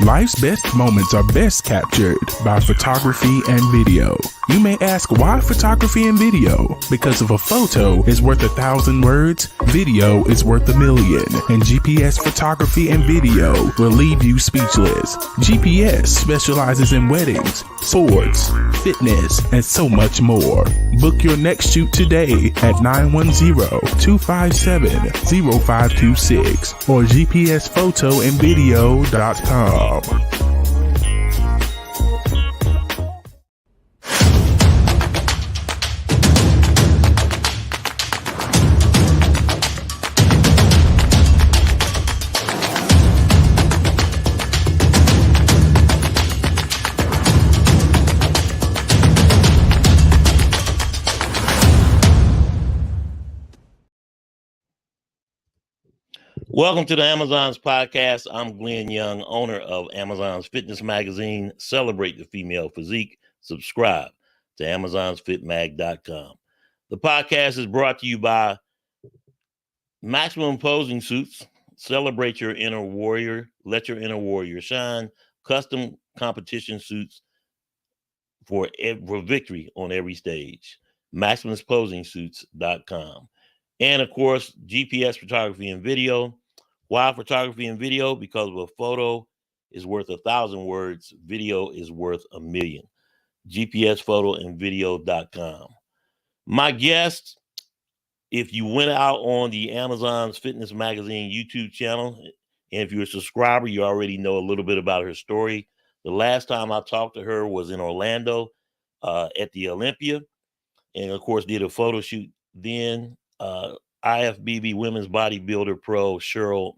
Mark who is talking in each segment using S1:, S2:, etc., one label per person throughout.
S1: Life's best moments are best captured by photography and video. You may ask, why photography and video? Because if a photo is worth 1,000 words, video is worth 1,000,000. And GPS photography and video will leave you speechless. GPS specializes in weddings, swords, fitness, and so much more. Book your next shoot today at 910-257-0526 or gpsphotoandvideo.com.
S2: Welcome to the Amazon's podcast. I'm Glenn Young, owner of Amazon's Fitness Magazine. Celebrate the female physique. Subscribe to amazonsfitmag.com. The podcast is brought to you by Maximum Posing Suits. Celebrate your inner warrior. Let your inner warrior shine. Custom competition suits for victory on every stage. MaximumPosingSuits.com. And of course, GPS photography and video. Why photography and video? Because a photo is worth 1,000 words. Video is worth 1,000,000. GPSphotoandvideo.com. My guest, if you went out on the Amazon's Fitness Magazine YouTube channel, and if you're a subscriber, you already know a little bit about her story. The last time I talked to her was in Orlando at the Olympia, and of course did a photo shoot then. IFBB Women's Bodybuilder Pro Cheryl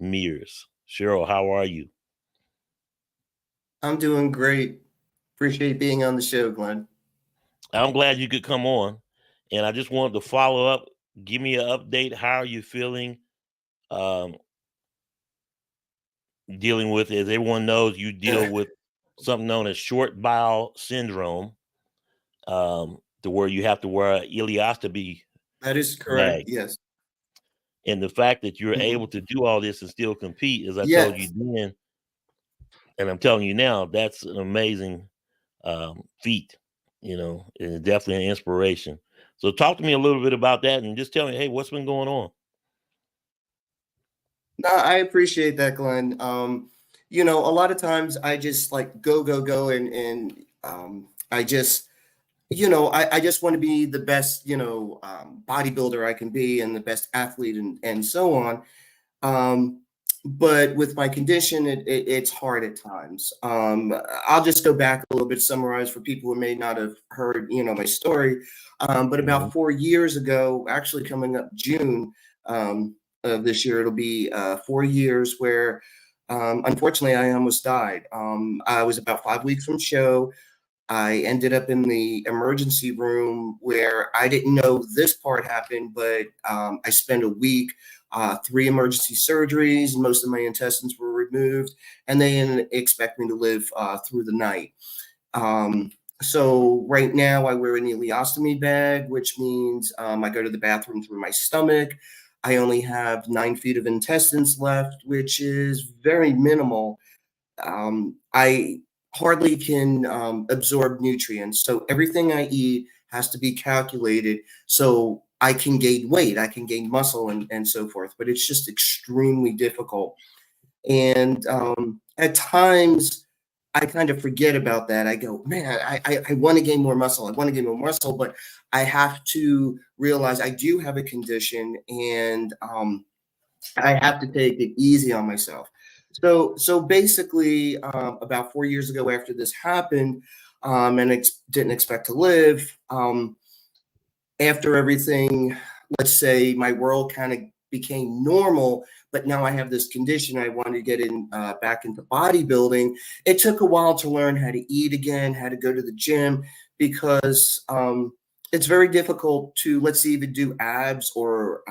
S2: Mears. Cheryl, how are you?
S3: I'm doing great. Appreciate being on the show, Glenn.
S2: I'm glad you could come on. And I just wanted to follow up. Give me an update. How are you feeling? Dealing with, as everyone knows, you deal with something known as short bowel syndrome, to where you have to wear an ileostomy.
S3: That is correct.
S2: bag.
S3: Yes.
S2: And the fact that you're able to do all this and still compete, as I
S3: Yes.
S2: told you then, and I'm telling you now, that's an amazing feat, and definitely an inspiration. So talk to me a little bit about that and just tell me, hey, what's been going on?
S3: No, I appreciate that, Glenn. A lot of times I just like go, and I just I just want to be the best, bodybuilder I can be and the best athlete and so on. But with my condition, it's hard at times. I'll just go back a little bit, summarize for people who may not have heard, my story. But about 4 years ago, actually coming up June of this year, it'll be 4 years where, unfortunately, I almost died. I was about 5 weeks from show. I ended up in the emergency room where I didn't know this part happened, but I spent a week, 3 emergency surgeries. Most of my intestines were removed, and they didn't expect me to live through the night. So right now I wear an ileostomy bag, which means I go to the bathroom through my stomach. I only have 9 feet of intestines left, which is very minimal. I hardly can absorb nutrients. So everything I eat has to be calculated so I can gain weight, I can gain muscle and so forth, but it's just extremely difficult. And at times I kind of forget about that. I go, man, I want to gain more muscle. I want to gain more muscle, but I have to realize I do have a condition and I have to take it easy on myself. So basically, about 4 years ago, after this happened, and didn't expect to live, after everything, let's say my world kind of became normal, but now I have this condition. I want to get back into bodybuilding. It took a while to learn how to eat again, how to go to the gym, because it's very difficult to, let's say, even do abs or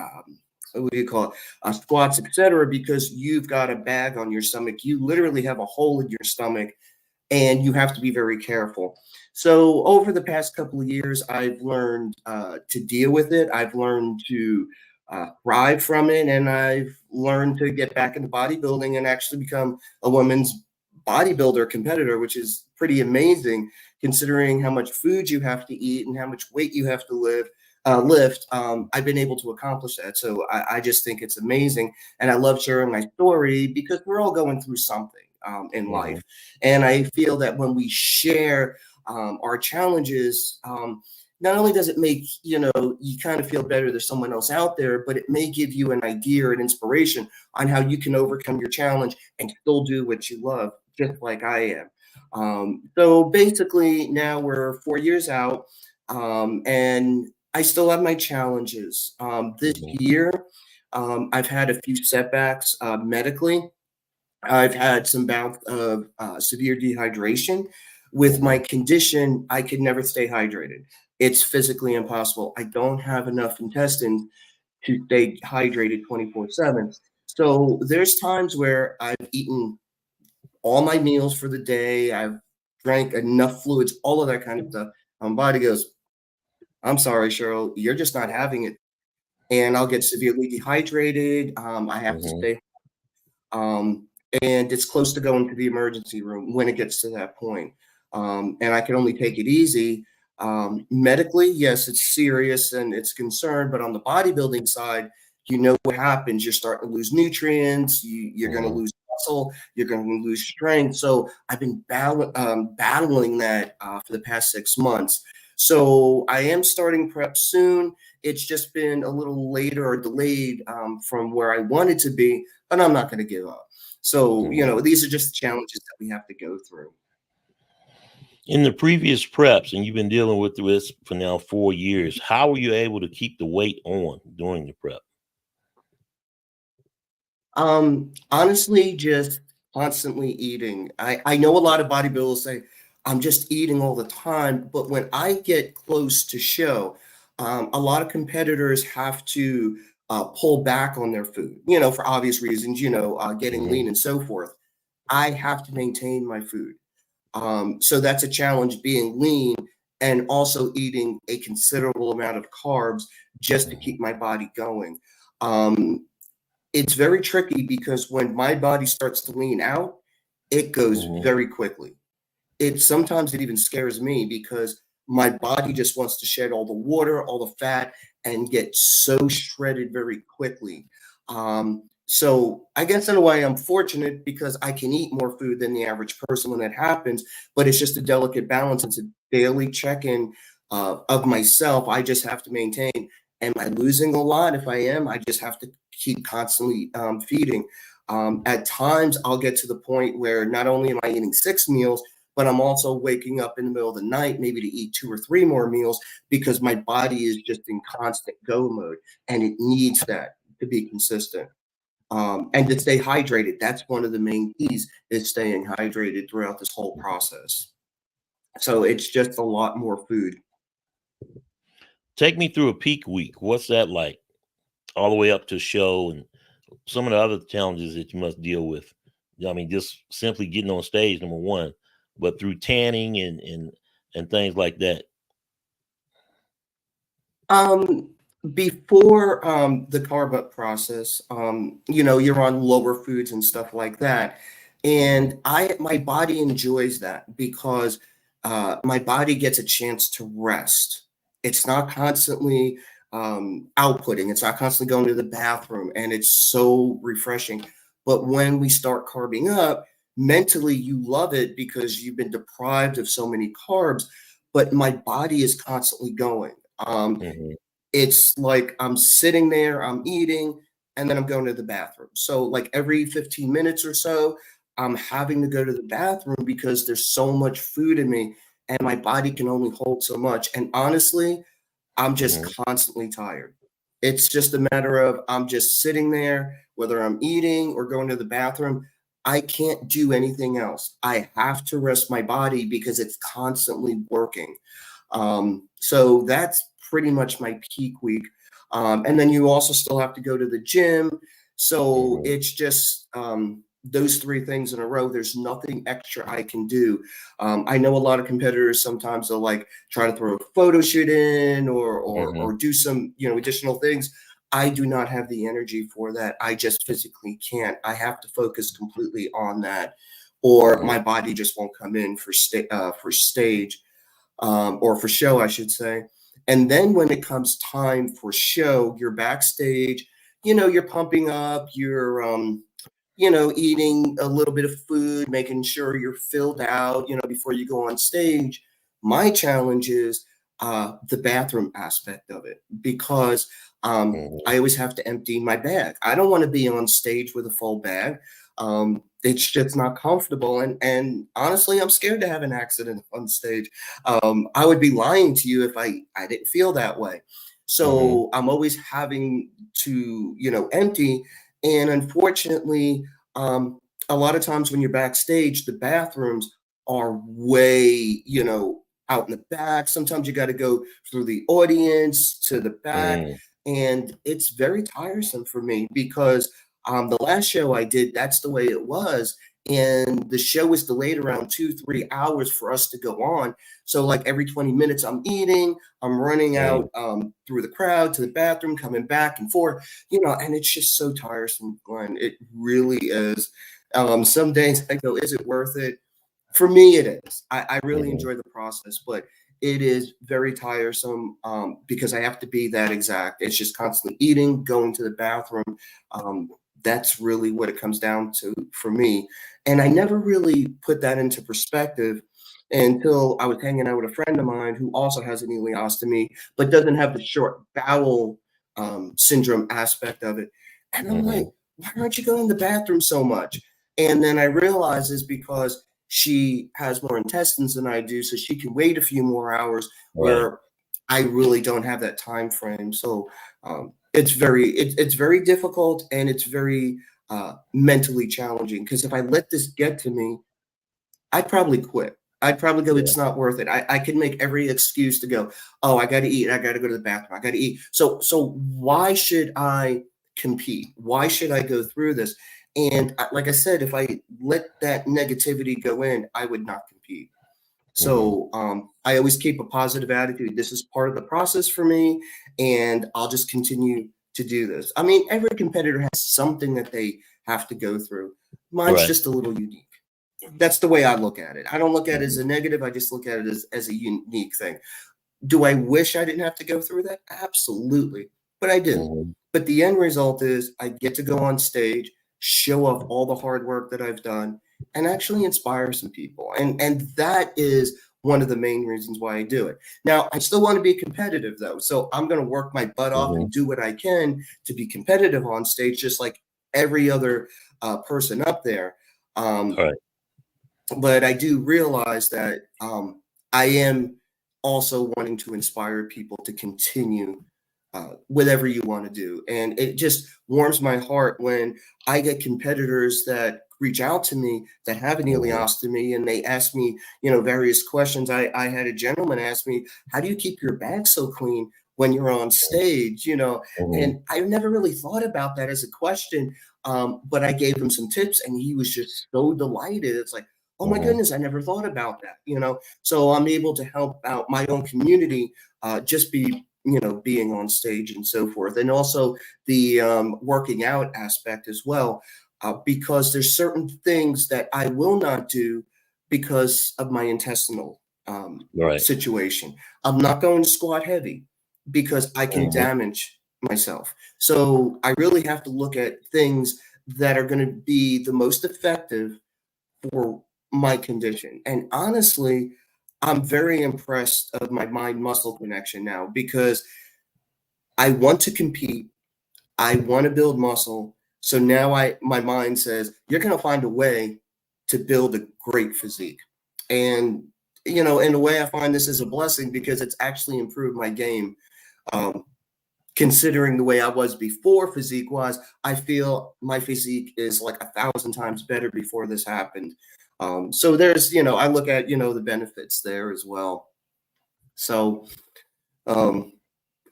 S3: what do you call it, squats, etc., because you've got a bag on your stomach. You literally have a hole in your stomach, and you have to be very careful. So over the past couple of years, I've learned to deal with it. I've learned to thrive from it, and I've learned to get back into bodybuilding and actually become a women's bodybuilder competitor, which is pretty amazing considering how much food you have to eat and how much weight you have to lift. I've been able to accomplish that. So I just think it's amazing. And I love sharing my story because we're all going through something in life. And I feel that when we share our challenges, not only does it make, you kind of feel better there's someone else out there, but it may give you an idea or an inspiration on how you can overcome your challenge and still do what you love, just like I am. So basically now we're 4 years out, and I still have my challenges. This year, I've had a few setbacks medically. I've had some bouts of severe dehydration. With my condition, I could never stay hydrated. It's physically impossible. I don't have enough intestines to stay hydrated 24/7. So there's times where I've eaten all my meals for the day. I've drank enough fluids, all of that kind of stuff. My body goes, I'm sorry, Cheryl, you're just not having it. And I'll get severely dehydrated. I have to stay. Um, and it's close to going to the emergency room when it gets to that point. And I can only take it easy. Medically, yes, it's serious and it's concerned, but on the bodybuilding side, you know what happens. You're starting to lose nutrients. You're going to lose muscle. You're going to lose strength. So I've been battling that for the past 6 months. So I am starting prep soon. It's just been a little later or delayed from where I wanted to be, but I'm not going to give up. So, these are just challenges that we have to go through.
S2: In the previous preps, and you've been dealing with this for now 4 years, how were you able to keep the weight on during the prep?
S3: Honestly, just constantly eating. I know a lot of bodybuilders say, I'm just eating all the time. But when I get close to show, a lot of competitors have to pull back on their food, for obvious reasons, getting lean and so forth. I have to maintain my food. So that's a challenge, being lean and also eating a considerable amount of carbs just to keep my body going. It's very tricky because when my body starts to lean out, it goes very quickly. Sometimes it even scares me because my body just wants to shed all the water, all the fat, and get so shredded very quickly. So I guess in a way I'm fortunate because I can eat more food than the average person when that happens, but it's just a delicate balance. It's a daily check-in of myself. I just have to maintain. Am I losing a lot? If I am, I just have to keep constantly feeding. At times I'll get to the point where not only am I eating 6 meals, but I'm also waking up in the middle of the night, maybe to eat 2 or 3 more meals because my body is just in constant go mode and it needs that to be consistent. And to stay hydrated. That's one of the main keys, is staying hydrated throughout this whole process. So it's just a lot more food.
S2: Take me through a peak week. What's that like? All the way up to show and some of the other challenges that you must deal with. I mean, just simply getting on stage, number one, but through tanning and things like that.
S3: Before the carb up process, you're on lower foods and stuff like that. And my body enjoys that because my body gets a chance to rest. It's not constantly outputting. It's not constantly going to the bathroom, and it's so refreshing. But when we start carbing up, mentally you love it because you've been deprived of so many carbs, but my body is constantly going. It's like I'm sitting there, I'm eating, and then I'm going to the bathroom. So like every 15 minutes or so, I'm having to go to the bathroom because there's so much food in me and my body can only hold so much. And honestly, I'm just constantly tired. It's just a matter of I'm just sitting there, whether I'm eating or going to the bathroom. I can't do anything else. I have to rest my body because it's constantly working. So that's pretty much my peak week. And then you also still have to go to the gym. So it's just those 3 things in a row. There's nothing extra I can do. I know a lot of competitors, sometimes they'll like try to throw a photo shoot in or do some, additional things. I do not have the energy for that. I just physically can't. I have to focus completely on that. or my body just won't come in for stage, or for show, I should say. And then when it comes time for show, you're backstage, you're pumping up, you're eating a little bit of food, making sure you're filled out, before you go on stage. My challenge is the bathroom aspect of it, because I always have to empty my bag. I don't want to be on stage with a full bag. It's just not comfortable. And honestly, I'm scared to have an accident on stage. I would be lying to you if I didn't feel that way. So I'm always having to, empty. And unfortunately, a lot of times when you're backstage, the bathrooms are way, out in the back. Sometimes you got to go through the audience to the back. And it's very tiresome for me, because the last show I did, that's the way it was. And the show was delayed around 2-3 hours for us to go on. So like every 20 minutes I'm eating, I'm running out through the crowd to the bathroom, coming back and forth, and it's just so tiresome, Glenn. It really is. Some days I go, is it worth it? For me, it is. I really enjoy the process, but it is very tiresome, because I have to be that exact. It's just constantly eating, going to the bathroom. That's really what it comes down to for me. And I never really put that into perspective until I was hanging out with a friend of mine who also has an ileostomy, but doesn't have the short bowel syndrome aspect of it. And I'm like, why aren't you going to the bathroom so much? And then I realized it's because she has more intestines than I do, so she can wait a few more hours, where I really don't have that time frame. So it's very difficult, and it's very mentally challenging, because if I let this get to me, I'd probably quit. I'd probably go, it's not worth it. I could make every excuse to go, oh, I got to eat. I got to go to the bathroom. I got to eat. So why should I compete? Why should I go through this? And like I said, if I let that negativity go in, I would not compete. So I always keep a positive attitude. This is part of the process for me, and I'll just continue to do this. I mean, every competitor has something that they have to go through. Mine's just a little unique. That's the way I look at it. I don't look at it as a negative. I just look at it as a unique thing. Do I wish I didn't have to go through that? Absolutely. But I do. But the end result is I get to go on stage, show off all the hard work that I've done, and actually inspire some people. And that is one of the main reasons why I do it. Now, I still want to be competitive, though. So I'm going to work my butt off and do what I can to be competitive on stage, just like every other person up there. But I do realize that I am also wanting to inspire people to continue whatever you want to do. And it just warms my heart when I get competitors that reach out to me that have an ileostomy, and they ask me, various questions. I had a gentleman ask me, how do you keep your bag so clean when you're on stage? And I never really thought about that as a question. But I gave him some tips, and he was just so delighted. It's like, oh my goodness, I never thought about that, so I'm able to help out my own community, just being on stage and so forth. And also the working out aspect as well, because there's certain things that I will not do because of my intestinal situation. I'm not going to squat heavy because I can damage myself. So I really have to look at things that are going to be the most effective for my condition. And honestly, I'm very impressed of my mind muscle connection now, because I want to compete. I want to build muscle. So now my mind says, you're going to find a way to build a great physique. And, in a way, I find this is a blessing, because it's actually improved my game. Considering the way I was before physique wise, I feel my physique is like 1,000 times better before this happened. So there's, I look at, the benefits there as well. So,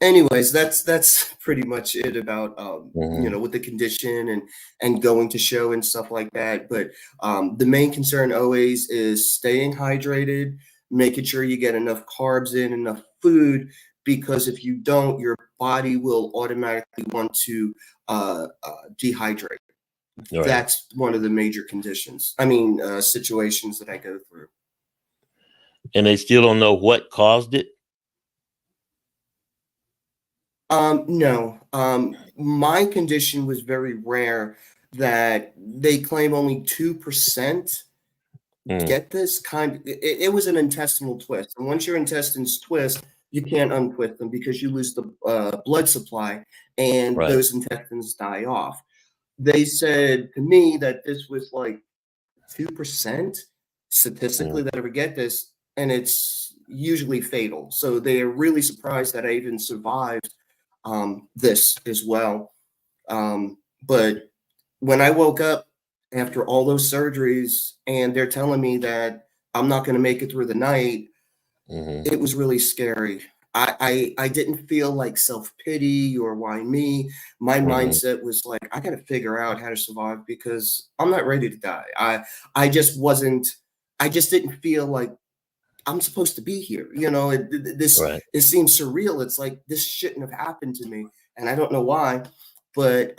S3: anyways, that's pretty much it about, with the condition and going to show and stuff like that. But the main concern always is staying hydrated, making sure you get enough carbs in, enough food, because if you don't, your body will automatically want to dehydrate.
S2: Right.
S3: That's one of the major situations that I go through.
S2: And they still don't know what caused it?
S3: No. My condition was very rare that they claim only 2% get this kind. It was an intestinal twist. And once your intestines twist, you can't untwist them because you lose the blood supply and
S2: Right.
S3: those intestines die off. They said to me that this was like 2% statistically that ever get this, and it's usually fatal. So they are really surprised that I even survived this as well. But when I woke up after all those surgeries and they're telling me that I'm not going to make it through the night, it was really scary. I didn't feel like self-pity or why me. My mindset was like, I got to figure out how to survive because I'm not ready to die. I just didn't feel like I'm supposed to be here. It seems surreal. It's like this shouldn't have happened to me. And I don't know why, but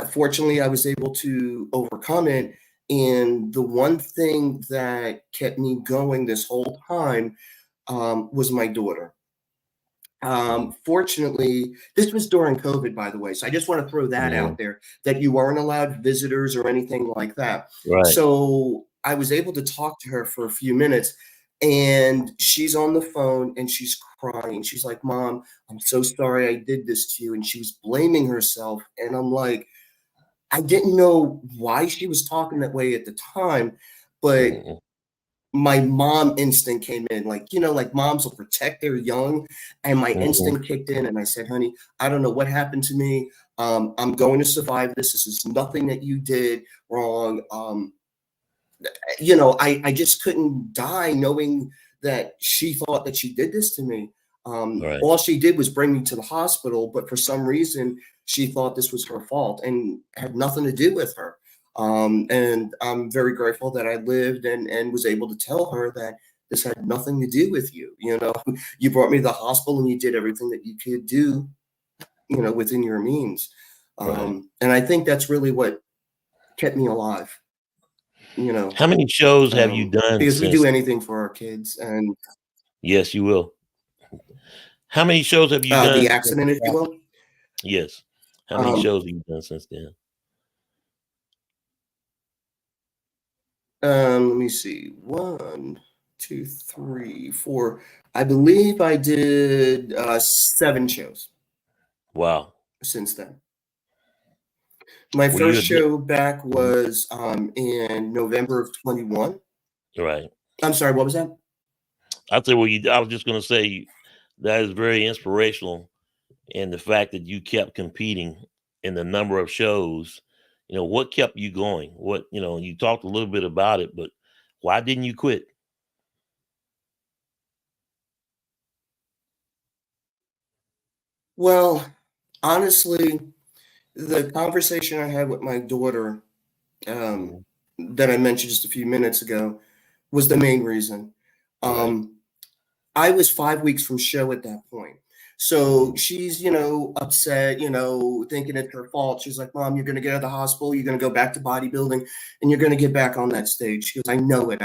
S3: fortunately I was able to overcome it. And the one thing that kept me going this whole time was my daughter. Fortunately, this was during COVID, by the way. So I just want to throw that out there that you aren't allowed visitors or anything like that.
S2: Right.
S3: So I was able to talk to her for a few minutes and she's on the phone and she's crying. She's like, Mom, I'm so sorry I did this to you. And she was blaming herself. And I'm like, I didn't know why she was talking that way at the time, but my mom instinct came in, like moms will protect their young, and my instinct kicked in and I said, honey, I don't know what happened to me. I'm going to survive this. This is nothing that you did wrong. I just couldn't die knowing that she thought that she did this to me. All she did was bring me to the hospital, but for some reason she thought this was her fault and had nothing to do with her. And I'm very grateful that I lived and was able to tell her that this had nothing to do with you. You brought me to the hospital and you did everything that you could do, within your means. And I think that's really what kept me alive.
S2: How many shows have you done?
S3: Because we do anything for our kids. And
S2: yes, you will. How many shows have you done?
S3: The accident, if you will.
S2: Yes. How many shows have you done since then?
S3: Let me see. 1, 2, 3, 4. I believe I did 7 shows.
S2: Wow.
S3: Since then. My first show back was in November of 21.
S2: Right.
S3: I'm sorry, what was that?
S2: I was just going to say that is very inspirational, and the fact that you kept competing in the number of shows. What kept you going? You talked a little bit about it, but why didn't you quit?
S3: Well, honestly, the conversation I had with my daughter that I mentioned just a few minutes ago was the main reason. I was 5 weeks from show at that point. So she's, upset, thinking it's her fault. She's like, Mom, you're going to get out of the hospital. You're going to go back to bodybuilding and you're going to get back on that stage. She goes, I know it.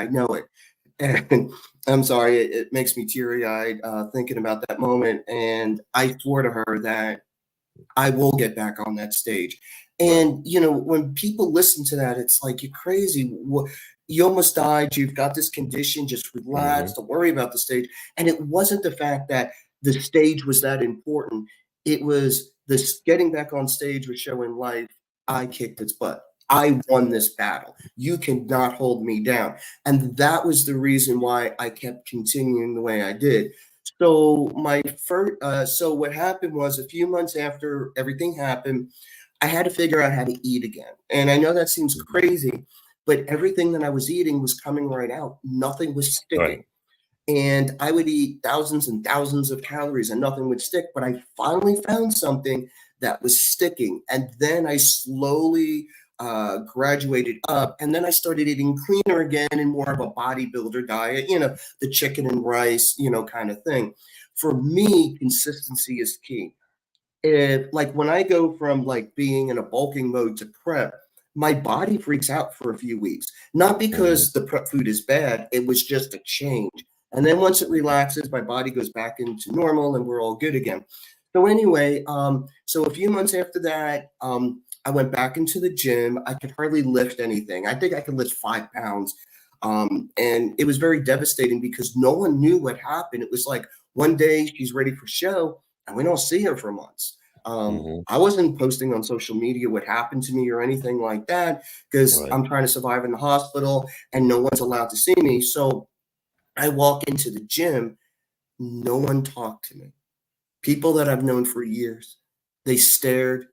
S3: And I'm sorry, it makes me teary-eyed thinking about that moment. And I swore to her that I will get back on that stage. And, when people listen to that, it's like, you're crazy. You almost died. You've got this condition. Just relax. Don't worry about the stage. And it wasn't the fact that the stage was that important. It was this getting back on stage was showing life. I kicked its butt. I won this battle. You cannot hold me down. And that was the reason why I kept continuing the way I did. So so what happened was a few months after everything happened, I had to figure out how to eat again. And I know that seems crazy, but everything that I was eating was coming right out. Nothing was sticking. And I would eat thousands and thousands of calories and nothing would stick. But I finally found something that was sticking. And then I slowly graduated up. And then I started eating cleaner again and more of a bodybuilder diet, the chicken and rice, kind of thing. For me, consistency is key. if like when I go from like being in a bulking mode to prep, my body freaks out for a few weeks. Not because the prep food is bad, it was just a change. And then once it relaxes, my body goes back into normal and we're all good again. So anyway, so a few months after that, I went back into the gym. I could hardly lift anything. I think I could lift 5 pounds. And it was very devastating because no one knew what happened. It was like one day she's ready for show and we don't see her for months. I wasn't posting on social media what happened to me or anything like that because
S2: Right.
S3: I'm trying to survive in the hospital and no one's allowed to see me. So I walk into the gym, no one talked to me. People that I've known for years, they stared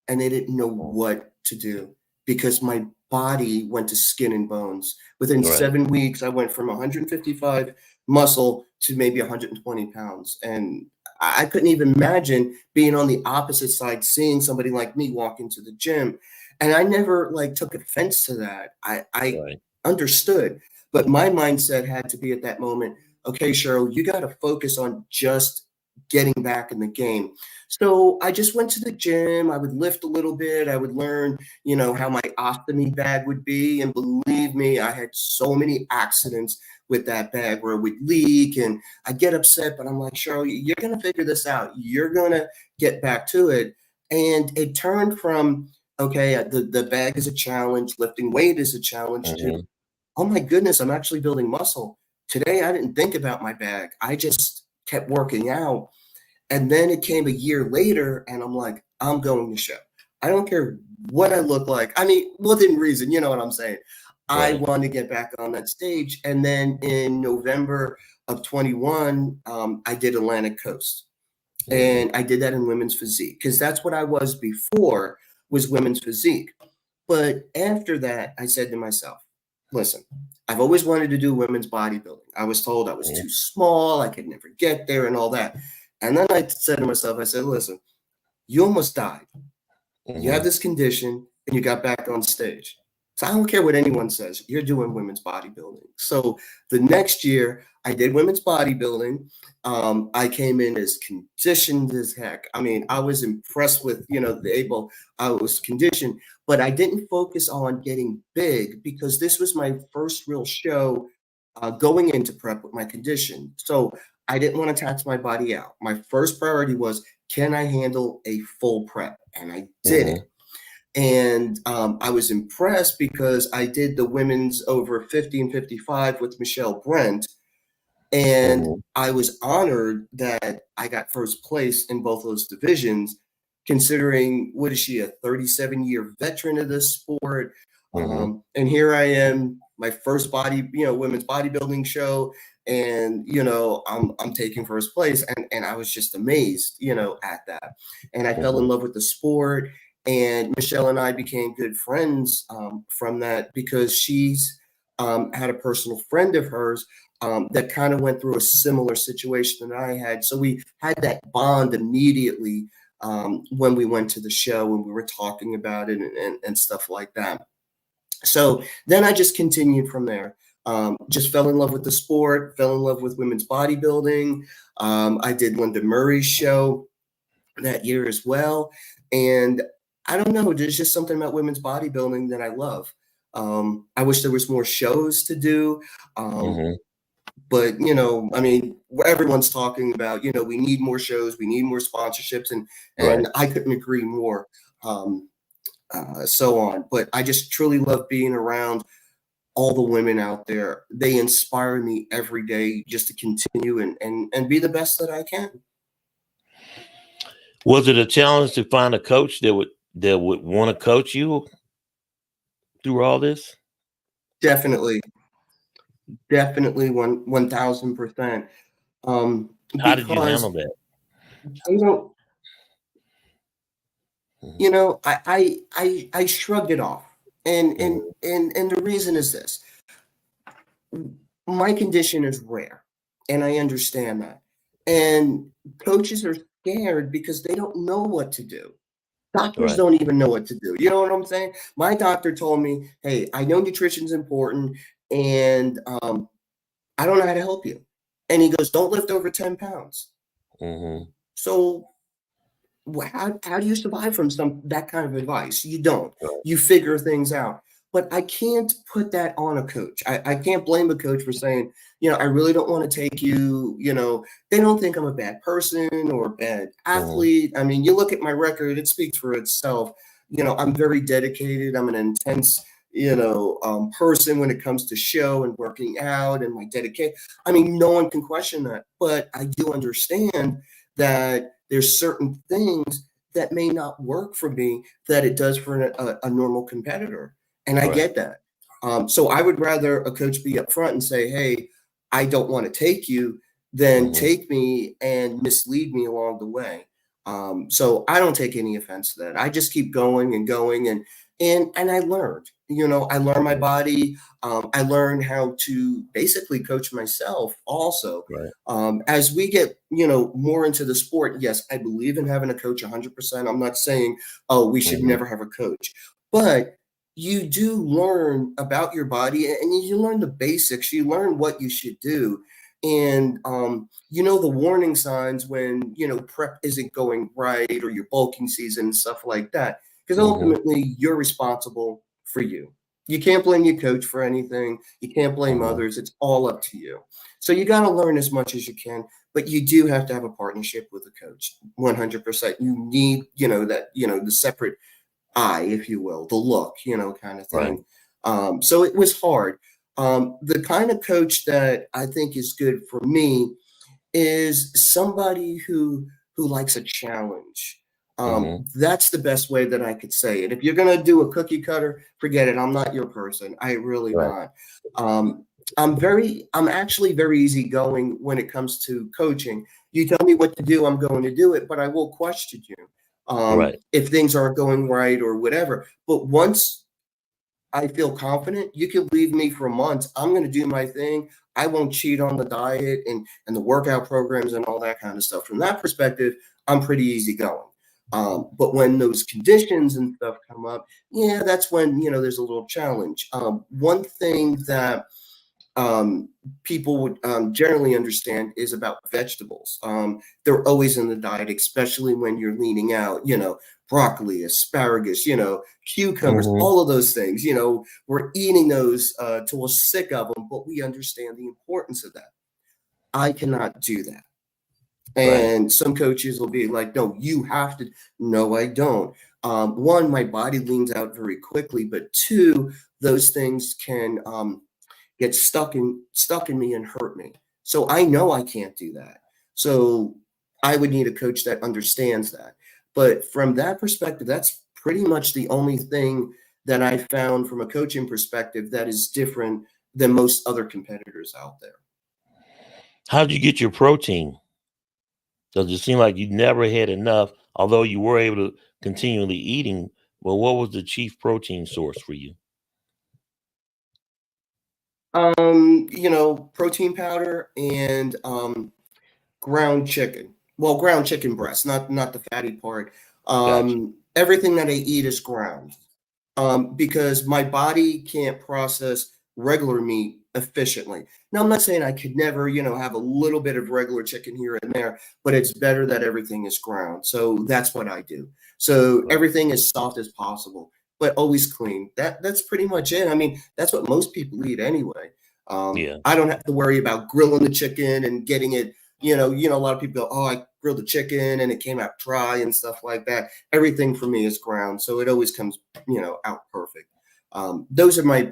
S3: and they didn't know what to do because my body went to skin and bones. Within
S2: Right.
S3: 7 weeks, I went from 155 muscle to maybe 120 pounds. And I couldn't even imagine being on the opposite side, seeing somebody like me walk into the gym. And I never like took offense to that. I
S2: Right.
S3: understood, but my mindset had to be at that moment, okay, Cheryl, you got to focus on just getting back in the game. So I just went to the gym. I would lift a little bit. I would learn, how my ostomy bag would be. And believe me, I had so many accidents with that bag where it would leak and I get upset, but I'm like, Cheryl, you're going to figure this out. You're going to get back to it. And it turned from, okay, the bag is a challenge, lifting weight is a challenge to, oh my goodness, I'm actually building muscle. Today, I didn't think about my bag. I just kept working out. And then it came a year later, and I'm like, I'm going to show. I don't care what I look like. I mean, within reason, you know what I'm saying? I
S2: Right.
S3: want to get back on that stage. And then in November of 21, I did Atlantic Coast. And I did that in women's physique because that's what I was before, was women's physique. But after that, I said to myself, listen, I've always wanted to do women's bodybuilding. I was told I was too small, I could never get there and all that. And then I said to myself, I said, listen, you almost died. You have this condition and you got back on stage. So I don't care what anyone says, you're doing women's bodybuilding. So the next year I did women's bodybuilding. I came in as conditioned as heck. I mean, I was impressed with, I was conditioned, but I didn't focus on getting big because this was my first real show going into prep with my condition. So I didn't want to tax my body out. My first priority was, can I handle a full prep? And I did it. And I was impressed because I did the women's over 50 and 55 with Michelle Brent. And I was honored that I got first place in both those divisions, considering, what is she, a 37-year veteran of this sport? And here I am, my first women's bodybuilding show. And, I'm taking first place. And I was just amazed, at that. And I fell in love with the sport. And Michelle and I became good friends from that because she's had a personal friend of hers that kind of went through a similar situation that I had. So we had that bond immediately when we went to the show and we were talking about it and stuff like that. So then I just continued from there. Just fell in love with the sport, fell in love with women's bodybuilding. I did Linda Murray's show that year as well. And I don't know, there's just something about women's bodybuilding that I love. I wish there was more shows to do. But, I mean, everyone's talking about, we need more shows, we need more sponsorships, and I couldn't agree more, so on. But I just truly love being around all the women out there. They inspire me every day just to continue and be the best that I can.
S2: Was it a challenge to find a coach that would want to coach you through all this?
S3: Definitely. 1000%.
S2: How did you
S3: Because
S2: handle that?
S3: I shrugged it off. And the reason is this. My condition is rare, and I understand that. And coaches are scared because they don't know what to do. Doctors don't even know what to do. You know what I'm saying? My doctor told me, hey, I know nutrition's important, and I don't know how to help you. And he goes, don't lift over 10 pounds. So How do you survive from that kind of advice? You don't.
S2: Right.
S3: You figure things out. But I can't put that on a coach. I can't blame a coach for saying, I really don't want to take you. They don't think I'm a bad person or a bad athlete. I mean, you look at my record, it speaks for itself. I'm very dedicated. I'm an intense, person when it comes to show and working out and my dedication. I mean, no one can question that. But I do understand that there's certain things that may not work for me that it does for a normal competitor. And I
S2: Right.
S3: get that. So I would rather a coach be upfront and say, hey, I don't want to take you than take me and mislead me along the way. So I don't take any offense to that. I just keep going and going and I learned. I learned my body. I learned how to basically coach myself also.
S2: Right.
S3: As we get, more into the sport, yes, I believe in having a coach 100%. I'm not saying, oh, we should never have a coach. But you do learn about your body and you learn the basics. You learn what you should do. And, the warning signs when, prep isn't going right or your bulking season and stuff like that. Because ultimately, you're responsible for you. You can't blame your coach for anything. You can't blame others. It's all up to you. So you got to learn as much as you can, but you do have to have a partnership with a coach. 100%. You need, the separate eye, if you will, the look, kind of thing.
S2: Right.
S3: So it was hard. The kind of coach that I think is good for me is somebody who likes a challenge. That's the best way that I could say it. If you're gonna do a cookie cutter, forget it. I'm not your person. I really
S2: Right.
S3: not. I'm actually very easygoing when it comes to coaching. You tell me what to do, I'm going to do it, but I will question you
S2: Right.
S3: if things aren't going right or whatever. But once I feel confident, you can leave me for months. I'm going to do my thing. I won't cheat on the diet and the workout programs and all that kind of stuff. From that perspective, I'm pretty easygoing. But when those conditions and stuff come up, yeah, that's when, there's a little challenge. One thing that people would generally understand is about vegetables. They're always in the diet, especially when you're leaning out, broccoli, asparagus, cucumbers, all of those things, we're eating those till we're sick of them, but we understand the importance of that. I cannot do that.
S2: Right.
S3: And some coaches will be like, no, you have to. No, I don't. One, my body leans out very quickly, but two, those things can get stuck in me and hurt me. So I know I can't do that. So I would need a coach that understands that. But from that perspective, that's pretty much the only thing that I found from a coaching perspective that is different than most other competitors out there.
S2: How did you get your protein? Does it seem like you never had enough, although you were able to continually eating? Well, what was the chief protein source for you?
S3: Protein powder and ground chicken. Well, ground chicken breast, not the fatty part.
S2: Gotcha.
S3: Everything that I eat is ground. Because my body can't process regular meat efficiently. Now, I'm not saying I could never, have a little bit of regular chicken here and there, but it's better that everything is ground. So that's what I do. So
S2: Right.
S3: everything is soft as possible, but always clean. That's pretty much it. I mean, that's what most people eat anyway.
S2: Yeah.
S3: I don't have to worry about grilling the chicken and getting it. A lot of people go, "Oh, I grilled the chicken and it came out dry and stuff like that." Everything for me is ground, so it always comes, out perfect. Those are my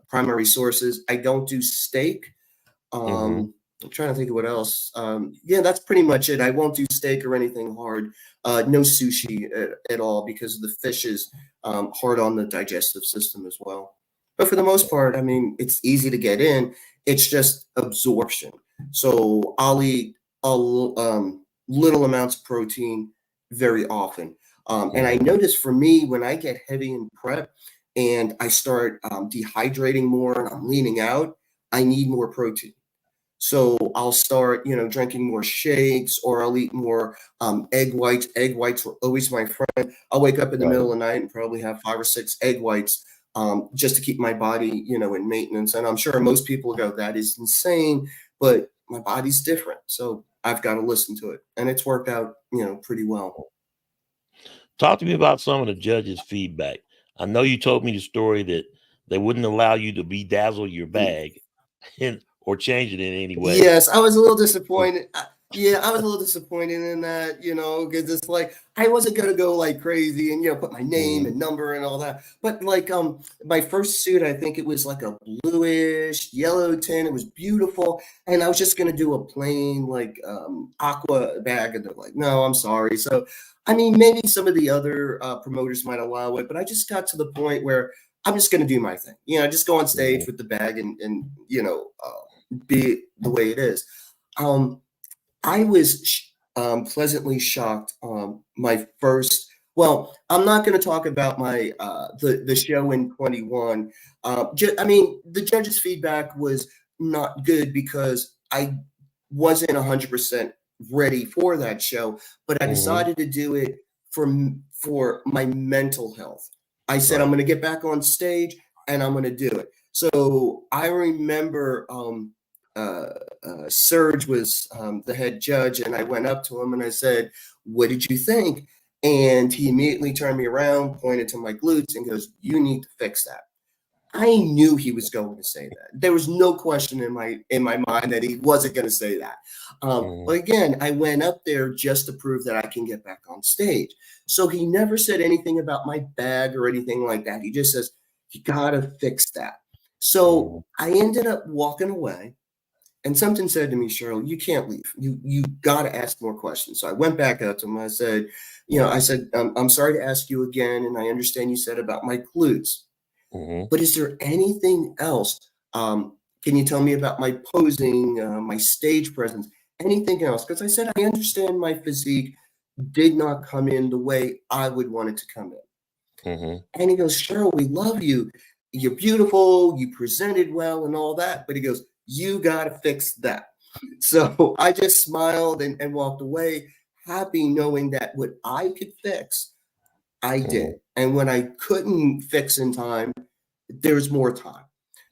S3: primary sources. I don't do steak.
S2: hmm
S3: I'm trying to think of what else. Yeah, that's pretty much it. I won't do steak or anything hard. No sushi at all because the fish is hard on the digestive system as well. But for the most part, I mean, it's easy to get in. It's just absorption. So I'll eat little amounts of protein very often. And I
S2: hmm
S3: notice for me, when I get heavy in prep and I start dehydrating more and I'm leaning out, I need more protein. So I'll start, drinking more shakes or I'll eat more egg whites. Egg whites were always my friend. I'll wake up in the
S2: Right.
S3: middle of the night and probably have 5 or 6 egg whites just to keep my body, in maintenance. And I'm sure most people go, that is insane, but my body's different. So I've got to listen to it, and it's worked out, pretty well.
S2: Talk to me about some of the judges' feedback. I know you told me the story that they wouldn't allow you to bedazzle your bag or change it in any way.
S3: Yes, I was a little disappointed. Yeah, I was a little disappointed in that, because it's like I wasn't gonna go like crazy and put my name and number and all that. But like my first suit, I think it was like a bluish yellow tint. It was beautiful, and I was just gonna do a plain like aqua bag, and they're like, no, I'm sorry. So I mean, maybe some of the other promoters might allow it, but I just got to the point where I'm just gonna do my thing. Just go on stage with the bag and be the way it is. I was pleasantly shocked. My first, well, I'm not going to talk about my the show in 21. I mean, the judges' feedback was not good because I wasn't 100% ready for that show, but I decided to do it for my mental health. I said, I'm going to get back on stage and I'm going to do it. So I remember Serge was the head judge, and I went up to him and I said, what did you think? And he immediately turned me around, pointed to my glutes, and goes, you need to fix that. I knew he was going to say that. There was no question in my mind that he wasn't going to say that. But again, I went up there just to prove that I can get back on stage. So he never said anything about my bag or anything like that. He just says, you got to fix that. So I ended up walking away. And something said to me, Cheryl, you can't leave. You got to ask more questions. So I went back up to him. I said, I'm sorry to ask you again. And I understand you said about my glutes. But is there anything else? Can you tell me about my posing, my stage presence, anything else? Because I said, I understand my physique did not come in the way I would want it to come in. And he goes, Cheryl, we love you. You're beautiful. You presented well and all that. But he goes, you got to fix that. So I just smiled and walked away, happy knowing that what I could fix, I did. And when I couldn't fix in time, there's more time.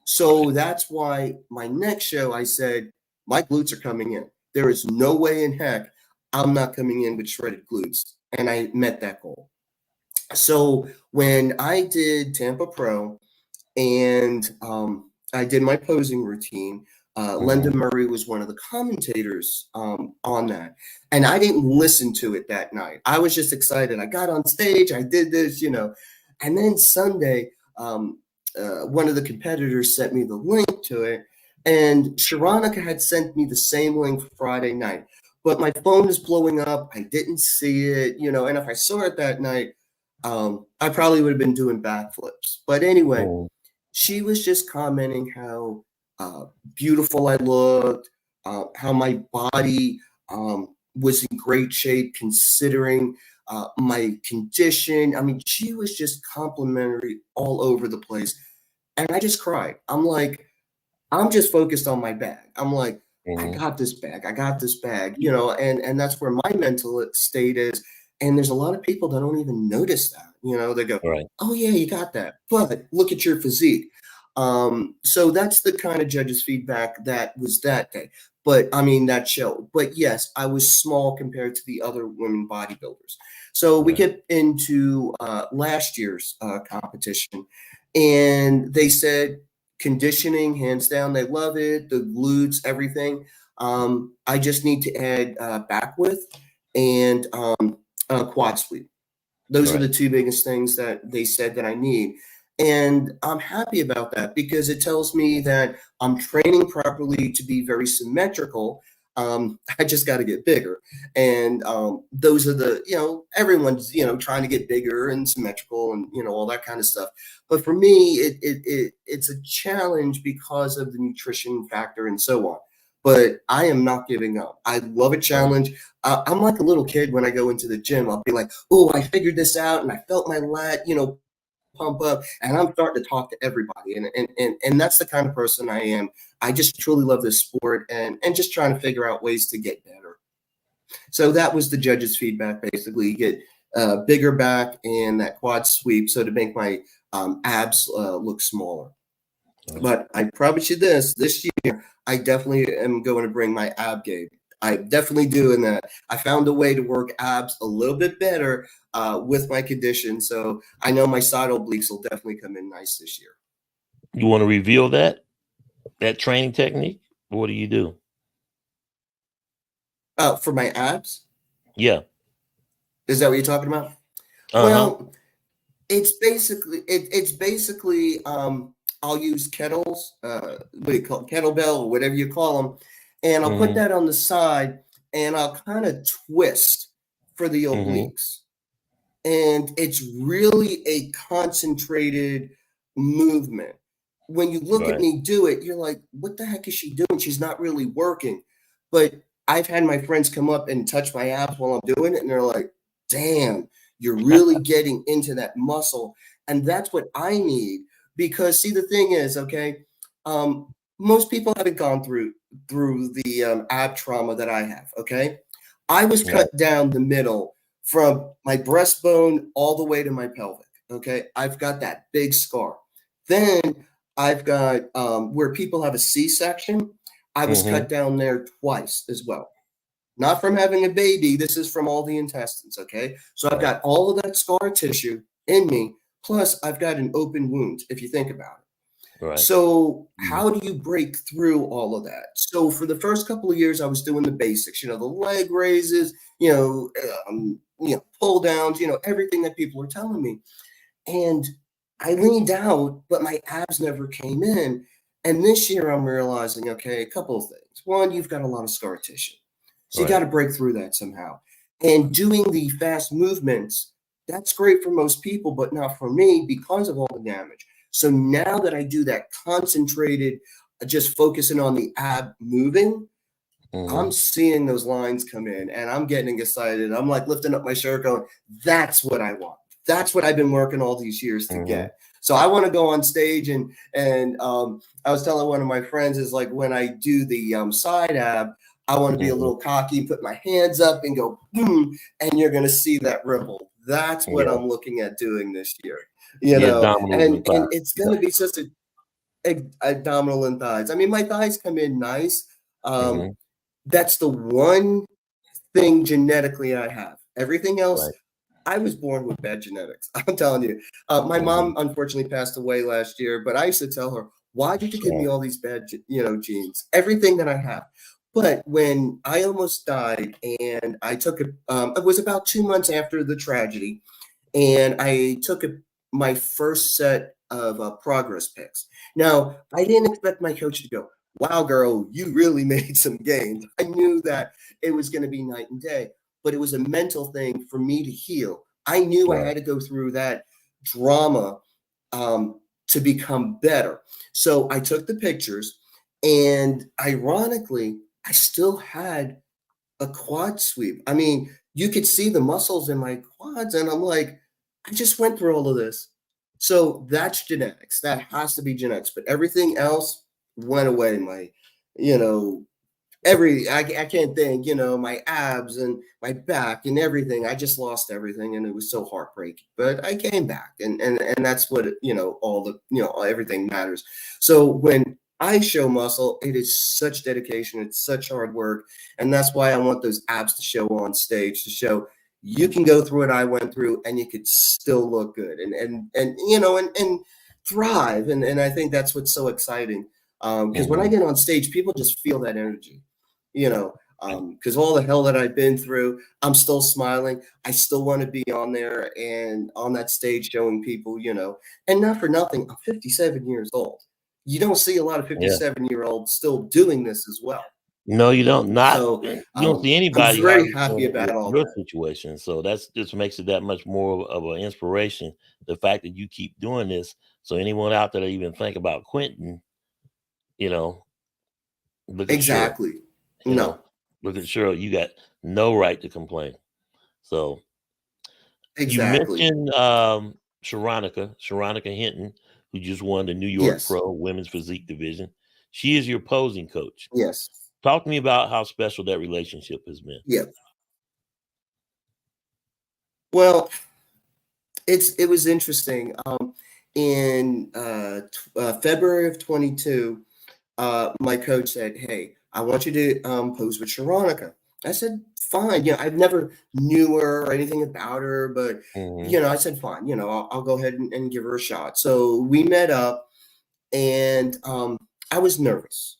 S3: So that's why my next show, I said, my glutes are coming in. There is no way in heck I'm not coming in with shredded glutes. And I met that goal. So when I did Tampa Pro and I did my posing routine, Linda Murray was one of the commentators on that. And I didn't listen to it that night. I was just excited. I got on stage. I did this, And then Sunday, one of the competitors sent me the link to it. And Sharonica had sent me the same link Friday night. But my phone is blowing up. I didn't see it, and if I saw it that night, I probably would have been doing backflips. But anyway, she was just commenting how beautiful I looked, how my body was in great shape considering my condition. I mean, she was just complimentary all over the place. And I just cried. I'm like, I'm just focused on my bag. I'm like, I got this bag. I got this bag, and that's where my mental state is. And there's a lot of people that don't even notice that, they go, oh yeah, you got that. But look at your physique. So that's the kind of judges' feedback that was that day. But I mean, that show. But yes, I was small compared to the other women bodybuilders. So we get into last year's competition, and they said conditioning, hands down, they love it. The glutes, everything. I just need to add back width and quad sweep. Those are the two biggest things that they said that I need. And I'm happy about that because it tells me that I'm training properly to be very symmetrical. I just got to get bigger. And those are the, everyone's, trying to get bigger and symmetrical and, all that kind of stuff. But for me, it's a challenge because of the nutrition factor and so on. But I am not giving up. I love a challenge. I'm like a little kid when I go into the gym. I'll be like, oh, I figured this out and I felt my lat, pump up, and I'm starting to talk to everybody. And that's the kind of person I am. I just truly love this sport and just trying to figure out ways to get better. So that was the judges' feedback, basically. Get bigger back and that quad sweep so to make my abs look smaller. But I promise you this year, I definitely am going to bring my ab game I'm definitely doing that. I found a way to work abs a little bit better with my condition. So I know my side obliques will definitely come in nice this year.
S2: You want to reveal that training technique? What do you do?
S3: For my abs,
S2: Yeah.
S3: is that what you're talking about?
S2: Uh-huh.
S3: Well, it's basically I'll use kettles, what do you call it, kettlebell or whatever you call them, and I'll put
S2: Mm-hmm.
S3: that on the side and I'll kind of twist for the
S2: Mm-hmm.
S3: obliques. And it's really a concentrated movement. When you look at
S2: Right.
S3: me do it, you're like, what the heck is she doing? She's not really working. But I've had my friends come up and touch my abs while I'm doing it, and they're like, damn, you're really getting into that muscle. And that's what I need. Because see, the thing is, okay, most people haven't gone through the ab trauma that I have. Okay. I was
S2: Right.
S3: cut down the middle from my breastbone all the way to my pelvic. Okay. I've got that big scar. Then I've got where people have a C-section. I was
S2: Mm-hmm.
S3: cut down there twice as well. Not from having a baby. This is from all the intestines. Okay. So I've
S2: Right.
S3: got all of that scar tissue in me. Plus, I've got an open wound, if you think about it.
S2: Right.
S3: So
S2: Mhm.
S3: how do you break through all of that? So for the first couple of years, I was doing the basics, the leg raises, pull downs, everything that people are telling me. And I leaned out, but my abs never came in. And this year I'm realizing, okay, a couple of things. One, you've got a lot of scar tissue. So you got
S2: Right.
S3: to break through that somehow. And doing the fast movements, that's great for most people, but not for me because of all the damage. So now that I do that concentrated, just focusing on the ab moving, I'm
S2: Mm-hmm.
S3: seeing those lines come in and I'm getting excited. I'm like lifting up my shirt going, that's what I want. That's what I've been working all these years to
S2: Mm-hmm.
S3: get. So I want to go on stage and I was telling one of my friends is like when I do the side ab, I want to be a
S2: Mm-hmm.
S3: little cocky, put my hands up and go boom, and you're going to see that ripple. That's what
S2: Yeah.
S3: I'm looking at doing this year,
S2: Yeah. Abdominals
S3: and
S2: and thighs.
S3: it's going
S2: Yeah.
S3: to be just a abdominal and thighs. I mean, my thighs come in nice.
S2: Mm-hmm.
S3: That's the one thing genetically I have. Everything else,
S2: Right.
S3: I was born with bad genetics. I'm telling you. My
S2: Mm-hmm.
S3: mom unfortunately passed away last year, but I used to tell her, "Why did you give me
S2: Right.
S3: all these bad, genes? Everything that I have." But when I almost died, and I took it was about 2 months after the tragedy, and I took my first set of progress pics. Now, I didn't expect my coach to go, wow, girl, you really made some gains. I knew that it was going to be night and day, but it was a mental thing for me to heal. I knew I
S2: Right.
S3: had to go through that drama to become better. So I took the pictures, and ironically, I still had a quad sweep. I mean, you could see the muscles in my quads, and I'm like, I just went through all of this. So that's genetics. That has to be genetics. But everything else went away. My, you know, I can't think, my abs and my back and everything. I just lost everything, and it was so heartbreaking. But I came back, and that's what all the everything matters. So when I show muscle, it is such dedication, it's such hard work, and that's why I want those abs to show on stage to show you can go through what I went through, and you could still look good and thrive. And I think that's what's so exciting. Because when I
S2: Mm-hmm.
S3: get on stage, people just feel that energy you know, because all the hell that I've been through, I'm still smiling. I still want to be on there and on that stage showing people, and not for nothing, I'm 57 years old. You don't see a lot of
S2: Yeah.
S3: 57-year-olds still doing this as well.
S2: No, you don't. Not
S3: So
S2: you don't see
S3: I'm
S2: anybody
S3: very
S2: hardly
S3: happy
S2: doing it
S3: about
S2: with
S3: all
S2: your
S3: that.
S2: situation. So that's just makes it that much more of an inspiration. The fact that you keep doing this. So anyone out there that even think about quitting, you know, look at Cheryl.
S3: Exactly.
S2: You know,
S3: No,
S2: look at Cheryl. You got no right to complain. So you
S3: exactly.
S2: mentioned Sharonica Hinton, who just won the New York
S3: Yes.
S2: Pro Women's Physique Division. She is your posing coach.
S3: Yes.
S2: Talk to me about how special that relationship has been.
S3: Yeah. Well, it was interesting. In February of 22, my coach said, "Hey, I want you to pose with Sharonica. I said, fine. I've never knew her or anything about her, but, I said, fine, I'll go ahead and give her a shot. So we met up, and I was nervous,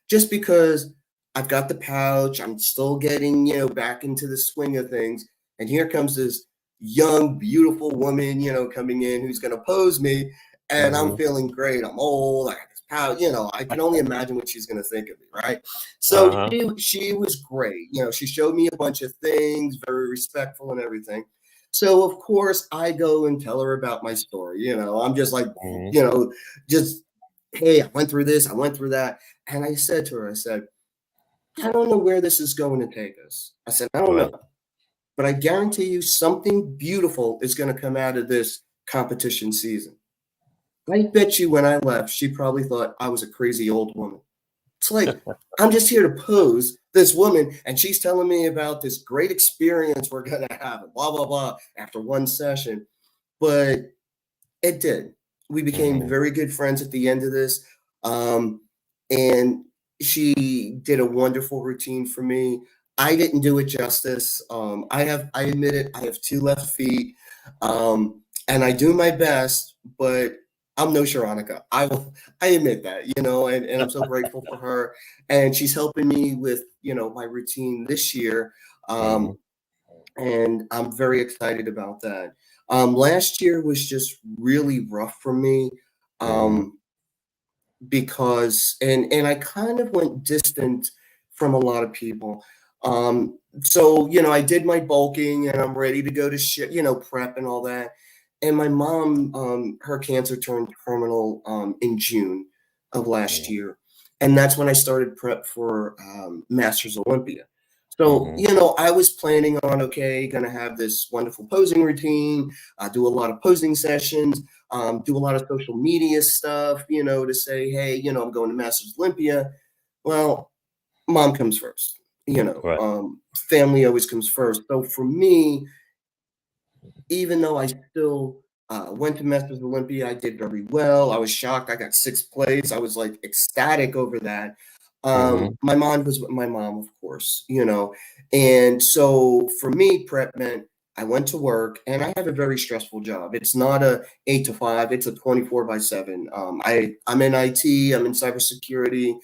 S3: just because I've got the pouch. I'm still getting, back into the swing of things. And here comes this young, beautiful woman, coming in who's going to pose me. And I'm feeling great. I'm old. I got this pouch. I can only imagine what she's going to think of me, right? So she was great. She showed me a bunch of things, very respectful and everything. So, of course, I go and tell her about my story. I'm just like, just, hey, I went through this, I went through that. And I said to her, I said, I don't know where this is going to take us. I said, I don't know. But I guarantee you something beautiful is going to come out of this competition season. I bet you when I left, she probably thought I was a crazy old woman. It's like, I'm just here to pose this woman, and she's telling me about this great experience we're going to have, blah, blah, blah, after one session. But it did. We became very good friends at the end of this. And she did a wonderful routine for me. I didn't do it justice. I admit it, I have 2 left feet. And I do my best, but I'm no Sharonica. I admit that, and I'm so grateful for her. And she's helping me with, my routine this year. And I'm very excited about that. Last year was just really rough for me. Because and I kind of went distant from a lot of people. So I did my bulking, and I'm ready to go to prep and all that. And my mom, her cancer turned terminal in June of last year, and that's when I started prep for Masters Olympia. So I was planning on, okay, gonna have this wonderful posing routine, do a lot of posing sessions, do a lot of social media stuff, to say, hey, I'm going to Masters Olympia. Well, mom comes first, family always comes first. So for me, even though I still went to Masters Olympia, I did very well. I was shocked. I got 6th place. I was like ecstatic over that. My mom was my mom, of course, and so for me, prep meant I went to work, and I have a very stressful job. It's not a 8 to 5; it's a 24/7. I'm in IT, I'm in cybersecurity,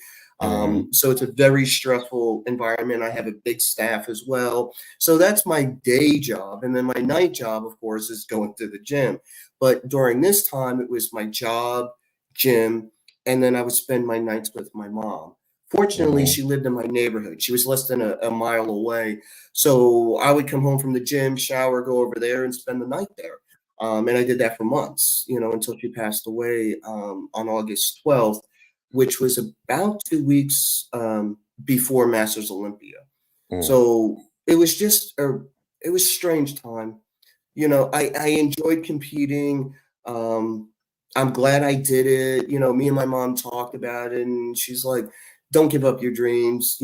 S3: so it's a very stressful environment. I have a big staff as well, so that's my day job, and then my night job, of course, is going to the gym. But during this time, it was my job, gym, and then I would spend my nights with my mom. Fortunately, she lived in my neighborhood. She was less than a mile away. So I would come home from the gym, shower, go over there, and spend the night there. And I did that for months, until she passed away on August 12th, which was about 2 weeks before Masters Olympia. So it was just it was a strange time. I enjoyed competing. I'm glad I did it. Me and my mom talked about it, and she's like, don't give up your dreams.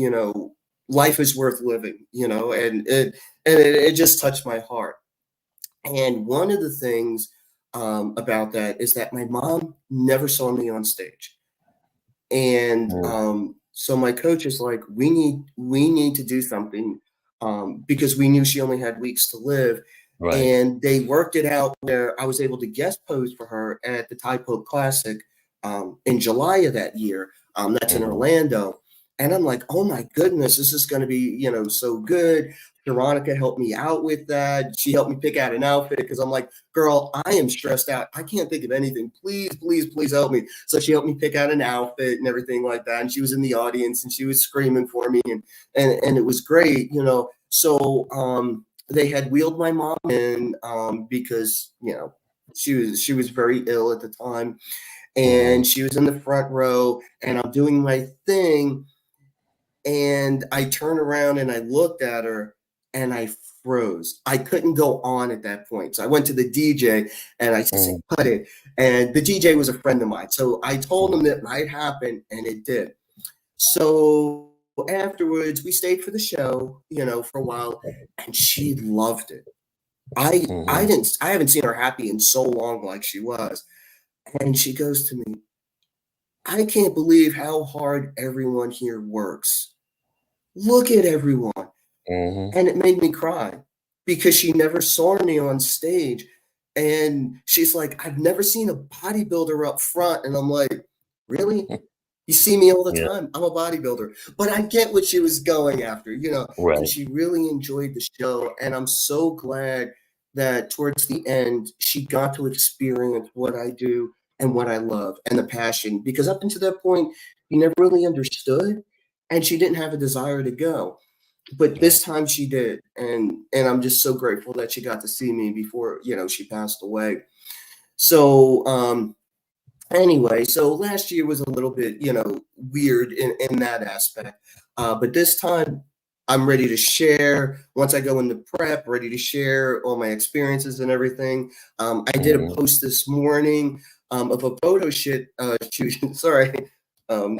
S3: Life is worth living, and it just touched my heart. And one of the things about that is that my mom never saw me on stage. And so my coach is like, we need to do something, because we knew she only had weeks to live. And they worked it out where I was able to guest pose for her at the Thai Pope Classic in July of that year. That's in Orlando. And I'm like, oh my goodness, this is going to be, so good. Veronica helped me out with that. She helped me pick out an outfit because I'm like, girl, I am stressed out. I can't think of anything. Please, please, please help me. So she helped me pick out an outfit and everything like that. And she was in the audience and she was screaming for me. And it was great, So they had wheeled my mom in because, she was very ill at the time. And she was in the front row, and I'm doing my thing. And I turned around and I looked at her and I froze. I couldn't go on at that point. So I went to the DJ and I said, cut it. And the DJ was a friend of mine. So I told him that might happen, and it did. So afterwards, we stayed for the show, for a while, and she loved it. I haven't seen her happy in so long like she was. And she goes to me, I can't believe how hard everyone here works. Look at everyone.
S2: Mm-hmm.
S3: And it made me cry because she never saw me on stage. And she's like, I've never seen a bodybuilder up front. And I'm like, really? You see me all the
S2: Yeah.
S3: time. I'm a bodybuilder. But I get what she was going after, and
S2: Right.
S3: she really enjoyed the show. And I'm so glad that towards the end, she got to experience what I do and what I love and the passion. Because up until that point, you never really understood. And she didn't have a desire to go. But
S2: Right.
S3: this time she did. And I'm just so grateful that she got to see me before, she passed away. So, anyway, so last year was a little bit, weird in that aspect. But this time I'm ready to share. Once I go into prep, ready to share all my experiences and everything. I did a
S2: Mm-hmm.
S3: post this morning of a photo shoot. Sorry,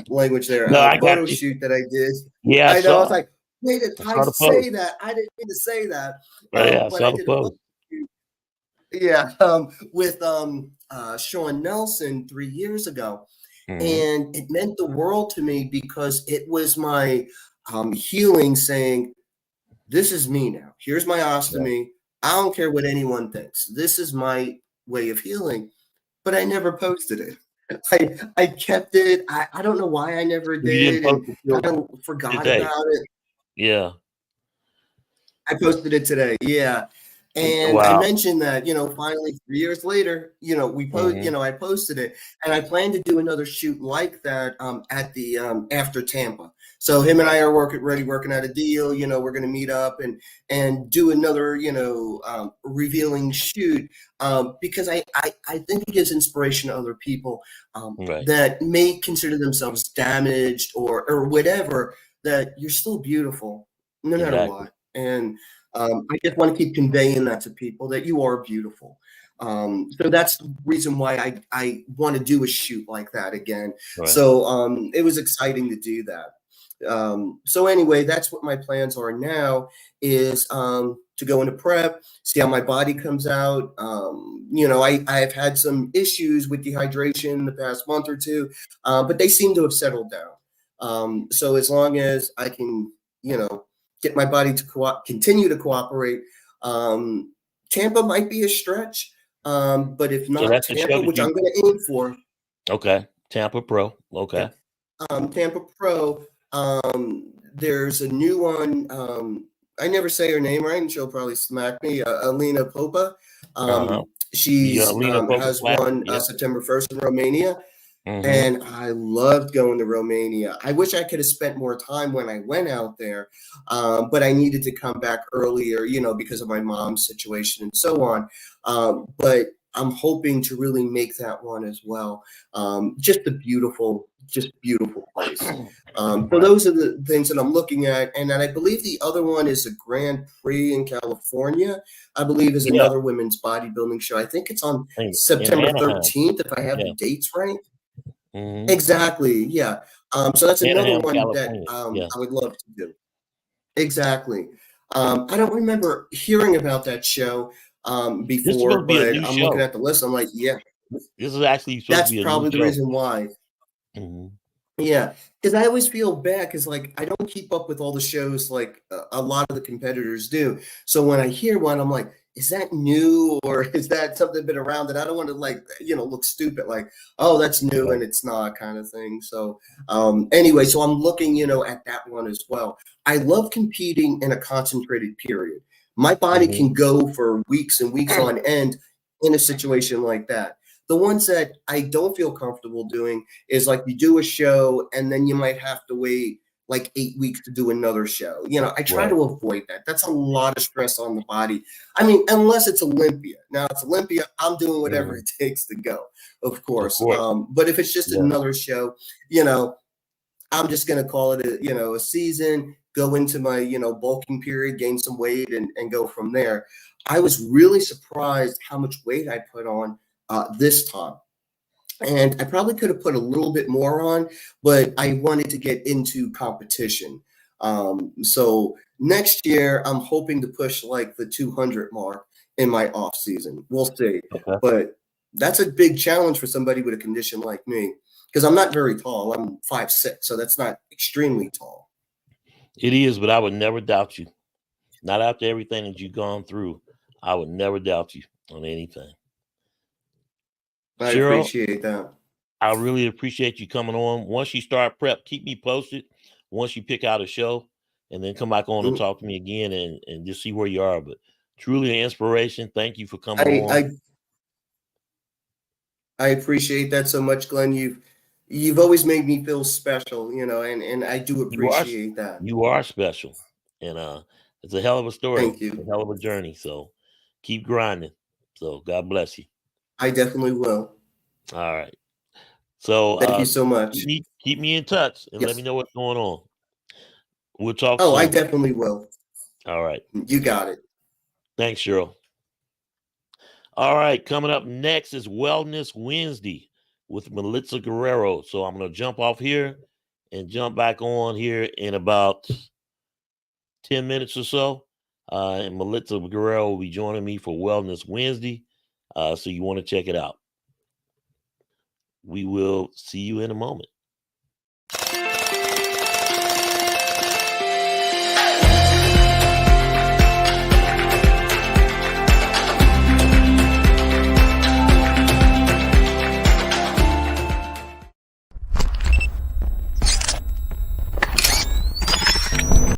S3: language there.
S2: No, I
S3: Photo
S2: got you.
S3: shoot that I did.
S2: Yeah, I
S3: I know. I was
S2: saw.
S3: like, wait, did
S2: I
S3: I
S2: saw the post.
S3: say that? I didn't mean to say that.
S2: Yeah, I
S3: But I
S2: saw the
S3: did a photo
S2: post.
S3: shoot. Yeah, with Sean Nelson 3 years ago.
S2: Mm-hmm.
S3: And it meant the world to me because it was my healing saying, this is me now. Here's my
S2: Right.
S3: ostomy. I don't care what anyone thinks. This is my way of healing. But I never posted it. I kept it. I don't know why I never
S2: You didn't
S3: did
S2: post
S3: and
S2: it till
S3: kind of forgot
S2: today.
S3: about it.
S2: Yeah.
S3: I posted it today. Yeah. And I
S2: Wow.
S3: mentioned that, finally 3 years later,
S2: Mm-hmm.
S3: I posted it and I plan to do another shoot like that at the after Tampa. So him and I are working out a deal, we're going to meet up and do another, revealing shoot because I think it gives inspiration to other people
S2: Right.
S3: that may consider themselves damaged or whatever, that you're still beautiful no matter
S2: Exactly.
S3: what. And I just want to keep conveying that to people that you are beautiful. So that's the reason why I want to do a shoot like that again.
S2: Right.
S3: So it was exciting to do that. So anyway, that's what my plans are now is to go into prep, see how my body comes out. I've had some issues with dehydration the past month or two, but they seem to have settled down. So as long as I can, get my body to continue to cooperate. Tampa might be a stretch, but if
S2: So
S3: not
S2: that's the show
S3: Tampa,
S2: that
S3: which
S2: you.
S3: I'm going to aim for,
S2: Okay. Tampa Pro.
S3: yeah,
S2: Okay.
S3: Tampa Pro. There's a new one. I never say her name right, and she'll probably smack me. Alina Popa.
S2: Uh-huh. Yeah,
S3: She's
S2: Lena Poker
S3: has
S2: Classic.
S3: one
S2: Yep.
S3: September 1st in Romania.
S2: Mm-hmm.
S3: And I loved going to Romania. I wish I could have spent more time when I went out there, but I needed to come back earlier, because of my mom's situation and so on. But I'm hoping to really make that one as well. Just beautiful place. So
S2: Right.
S3: those are the things that I'm looking at. And then I believe the other one is a Grand Prix in California. I believe is
S2: Yeah.
S3: another women's bodybuilding show. I think it's on
S2: In
S3: September
S2: Anaheim.
S3: 13th, if I have the
S2: Yeah.
S3: dates right.
S2: Mm-hmm.
S3: Exactly. Yeah. So that's another
S2: Anaheim,
S3: one that
S2: California. Yeah.
S3: I would love to do. Exactly. I don't remember hearing about that show
S2: This is
S3: before,
S2: supposed to be a
S3: but
S2: new
S3: I'm looking
S2: show.
S3: at the list. I'm like, yeah,
S2: This is actually supposed to
S3: that's
S2: be a new
S3: probably the
S2: show.
S3: reason why.
S2: Mm-hmm.
S3: Yeah, because I always feel bad because like I don't keep up with all the shows like a lot of the competitors do. So when I hear one, I'm like, is that new or is that something been around that I don't want to like look stupid like, oh, that's new
S2: Right.
S3: and it's not kind of thing. So anyway, so I'm looking at that one as well. I love competing in a concentrated period. My body
S2: Mm-hmm.
S3: can go for weeks and weeks on end in a situation like that. The ones that I don't feel comfortable doing is like you do a show and then you might have to wait like 8 weeks to do another show. I try
S2: Right.
S3: to avoid that. That's a lot of stress on the body. I mean, unless it's Olympia. Now it's Olympia, I'm doing whatever
S2: Mm-hmm.
S3: it takes to go, of
S2: Of
S3: course.
S2: course.
S3: But if it's just
S2: Yeah.
S3: another show, I'm just gonna call it a season, go into my, bulking period, gain some weight and go from there. I was really surprised how much weight I put on this time. And I probably could have put a little bit more on, but I wanted to get into competition. So next year, I'm hoping to push like the 200 mark in my off season. We'll see.
S2: Okay.
S3: But that's a big challenge for somebody with a condition like me. because I'm not very tall. I'm 5'6", so that's not extremely tall.
S2: It is, but I would never doubt you. Not after everything that you've gone through. I would never doubt you on anything.
S3: I
S2: Cheryl,
S3: appreciate that.
S2: I really appreciate you coming on. Once you start prep, keep me posted. Once you pick out a show, and then come back on and talk to me again and just see where you are. But truly an inspiration. Thank you for coming on.
S3: I appreciate that so much, Glenn. You've always made me feel special, and I do appreciate that.
S2: You are special. And it's a hell of a story.
S3: Thank you.
S2: A hell of a journey. So keep grinding. So God bless you.
S3: I definitely will.
S2: All right. So
S3: thank you so much.
S2: Keep me in touch and let me know what's going on. We'll talk soon.
S3: I definitely will.
S2: All right.
S3: You got it.
S2: Thanks, Cheryl. All right. Coming up next is Wellness Wednesday with Melissa Guerrero. So I'm going to jump off here and jump back on here in about 10 minutes or so. And Melissa Guerrero will be joining me for Wellness Wednesday. So you want to check it out. We will see you in a moment.